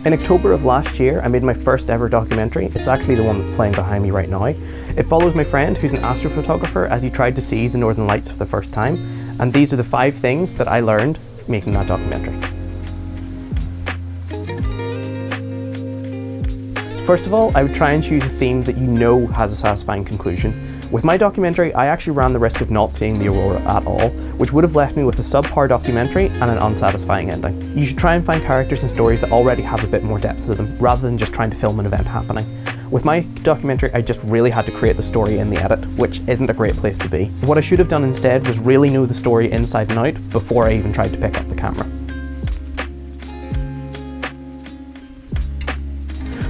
In October of last year, I made my first ever documentary. It's actually the one that's playing behind me right now. It follows my friend, who's an astrophotographer, as he tried to see the Northern Lights for the first time. And these are the 5 things that I learned making that documentary. First of all, I would try and choose a theme that you know has a satisfying conclusion. With my documentary, I actually ran the risk of not seeing the aurora at all, which would have left me with a subpar documentary and an unsatisfying ending. You should try and find characters and stories that already have a bit more depth to them, rather than just trying to film an event happening. With my documentary, I just really had to create the story in the edit, which isn't a great place to be. What I should have done instead was really know the story inside and out before I even tried to pick up the camera.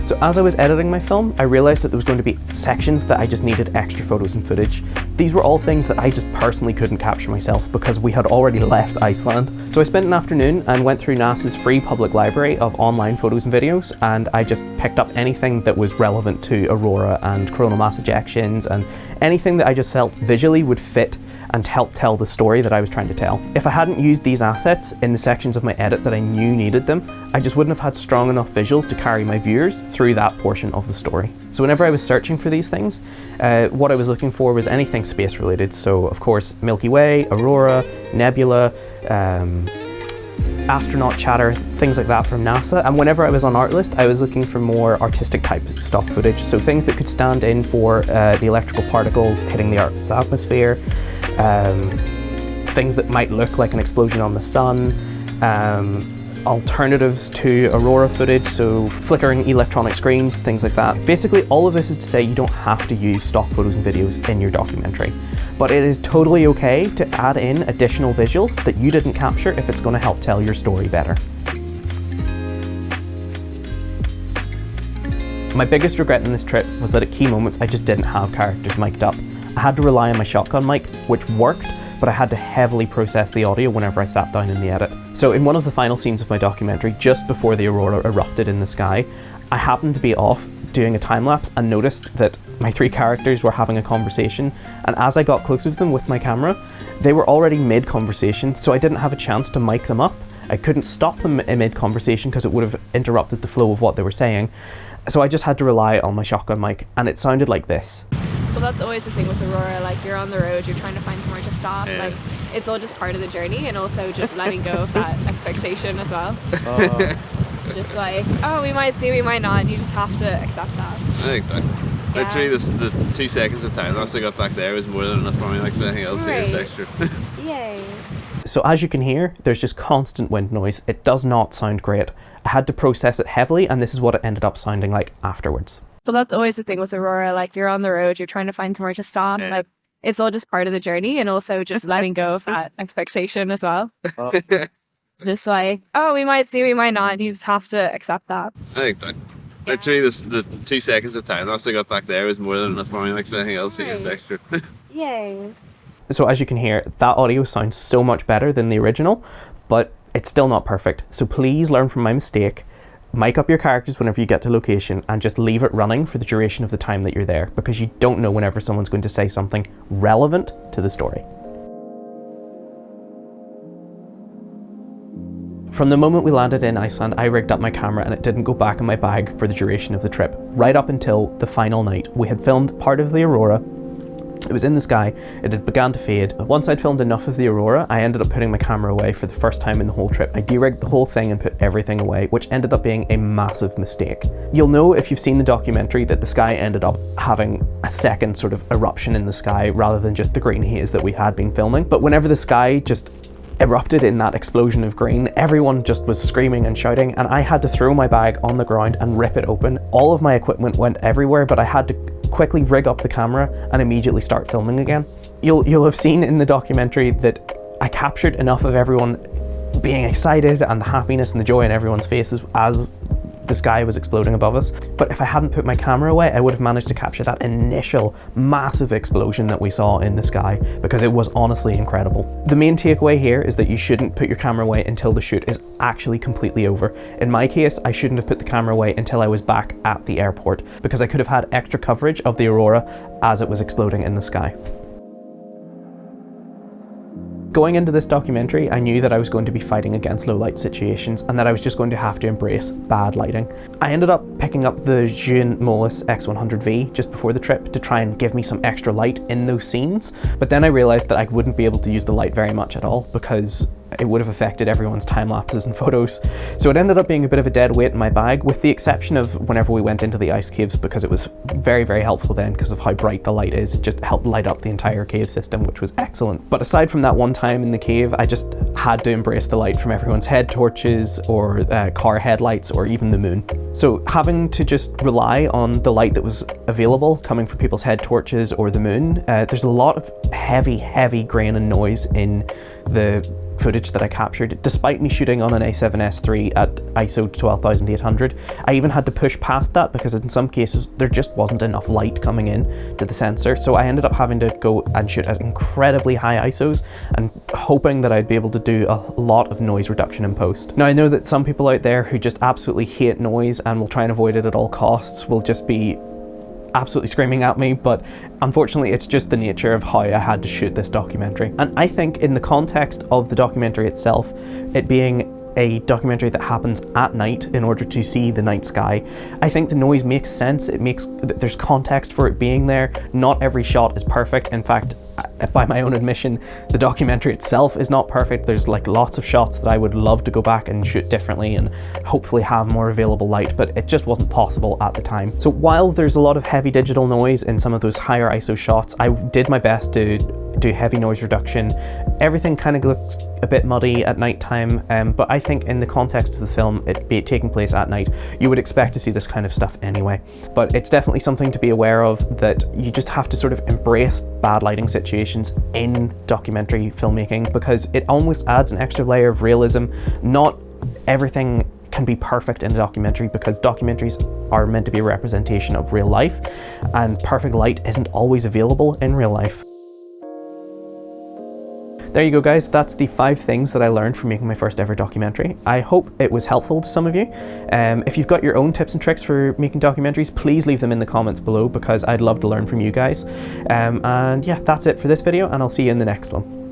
So as I was editing my film, I realised that there was going to be sections that I just needed extra photos and footage. These were all things that I just personally couldn't capture myself because we had already left Iceland. So I spent an afternoon and went through NASA's free public library of online photos and videos, and I just picked up anything that was relevant to aurora and coronal mass ejections and anything that I just felt visually would fit and help tell the story that I was trying to tell. If I hadn't used these assets in the sections of my edit that I knew needed them, I just wouldn't have had strong enough visuals to carry my viewers through that portion of the story. So whenever I was searching for these things, what I was looking for was anything space related. So of course, Milky Way, aurora, nebula, astronaut chatter, things like that from NASA. And whenever I was on Artlist, I was looking for more artistic type stock footage. So things that could stand in for the electrical particles hitting the Earth's atmosphere, things that might look like an explosion on the sun, alternatives to aurora footage, so flickering electronic screens, things like that. Basically, all of this is to say you don't have to use stock photos and videos in your documentary, but it is totally okay to add in additional visuals that you didn't capture if it's going to help tell your story better. My biggest regret in this trip was that at key moments I just didn't have characters mic'd up. I had to rely on my shotgun mic, which worked, but I had to heavily process the audio whenever I sat down in the edit. So in one of the final scenes of my documentary, just before the aurora erupted in the sky, I happened to be off doing a time lapse and noticed that my 3 characters were having a conversation, and as I got closer to them with my camera, they were already mid-conversation, so I didn't have a chance to mic them up. I couldn't stop them in mid-conversation because it would have interrupted the flow of what they were saying, so I just had to rely on my shotgun mic, and it sounded like this. Well, that's always the thing with aurora, like you're on the road, you're trying to find somewhere to stop, like it's all just part of the journey, and also just letting go of that expectation as well. Just like, oh, we might see, we might not, you just have to accept that. Exactly. Yeah. Literally the 2 seconds of time after I got back there was more than enough for me, like so anything else here is extra. Yay. So as you can hear, there's just constant wind noise. It does not sound great. I had to process it heavily, and this is what it ended up sounding like afterwards. So that's always the thing with aurora, like you're on the road, you're trying to find somewhere to stop, like it's all just part of the journey, and also just letting go of that expectation as well. Just like, oh, we might see, we might not, you just have to accept that. Exactly. Literally the 2 seconds of time after I got back there was more than enough for me, like so anything else here is extra. Yay. So as you can hear, that audio sounds so much better than the original, but it's still not perfect. So please learn from my mistake. Mic up your characters whenever you get to location and just leave it running for the duration of the time that you're there, because you don't know whenever someone's going to say something relevant to the story. From the moment we landed in Iceland, I rigged up my camera and it didn't go back in my bag for the duration of the trip. Right up until the final night. We had filmed part of the aurora. It was in the sky, it had begun to fade. Once I'd filmed enough of the aurora, I ended up putting my camera away for the first time in the whole trip. I de-rigged the whole thing and put everything away, which ended up being a massive mistake. You'll know if you've seen the documentary that the sky ended up having a second sort of eruption in the sky rather than just the green haze that we had been filming. But whenever the sky just erupted in that explosion of green, everyone just was screaming and shouting, and I had to throw my bag on the ground and rip it open. All of my equipment went everywhere, but I had to quickly rig up the camera and immediately start filming again. You'll have seen in the documentary that I captured enough of everyone being excited and the happiness and the joy in everyone's faces as the sky was exploding above us. But if I hadn't put my camera away, I would have managed to capture that initial massive explosion that we saw in the sky, because it was honestly incredible. The main takeaway here is that you shouldn't put your camera away until the shoot is actually completely over. In my case, I shouldn't have put the camera away until I was back at the airport, because I could have had extra coverage of the aurora as it was exploding in the sky. Going into this documentary, I knew that I was going to be fighting against low light situations and that I was just going to have to embrace bad lighting. I ended up picking up the Jean Mollis X100V just before the trip to try and give me some extra light in those scenes, but then I realised that I wouldn't be able to use the light very much at all because it would have affected everyone's time lapses and photos. So it ended up being a bit of a dead weight in my bag, with the exception of whenever we went into the ice caves, because it was very, very helpful then because of how bright the light is. It just helped light up the entire cave system, which was excellent. But aside from that one time in the cave, I just had to embrace the light from everyone's head torches or car headlights or even the moon. So having to just rely on the light that was available coming from people's head torches or the moon, there's a lot of heavy grain and noise in the footage that I captured. Despite me shooting on an A7S III at ISO 12800, I even had to push past that because in some cases there just wasn't enough light coming in to the sensor, so I ended up having to go and shoot at incredibly high ISOs and hoping that I'd be able to do a lot of noise reduction in post. Now I know that some people out there who just absolutely hate noise and will try and avoid it at all costs will just be absolutely screaming at me, but unfortunately it's just the nature of how I had to shoot this documentary. And I think in the context of the documentary itself, it being a documentary that happens at night in order to see the night sky, I think the noise makes sense. There's context for it being there. Not every shot is perfect. In fact, by my own admission, the documentary itself is not perfect. There's like lots of shots that I would love to go back and shoot differently and hopefully have more available light, but it just wasn't possible at the time. So while there's a lot of heavy digital noise in some of those higher ISO shots, I did my best to do heavy noise reduction. Everything kind of looks a bit muddy at night time, but I think in the context of the film, it be taking place at night, you would expect to see this kind of stuff anyway. But it's definitely something to be aware of, that you just have to sort of embrace bad lighting situations in documentary filmmaking because it almost adds an extra layer of realism. Not everything can be perfect in a documentary because documentaries are meant to be a representation of real life, and perfect light isn't always available in real life. There you go guys, that's the 5 things that I learned from making my first ever documentary. I hope it was helpful to some of you. If you've got your own tips and tricks for making documentaries, please leave them in the comments below because I'd love to learn from you guys. And yeah, that's it for this video and I'll see you in the next one.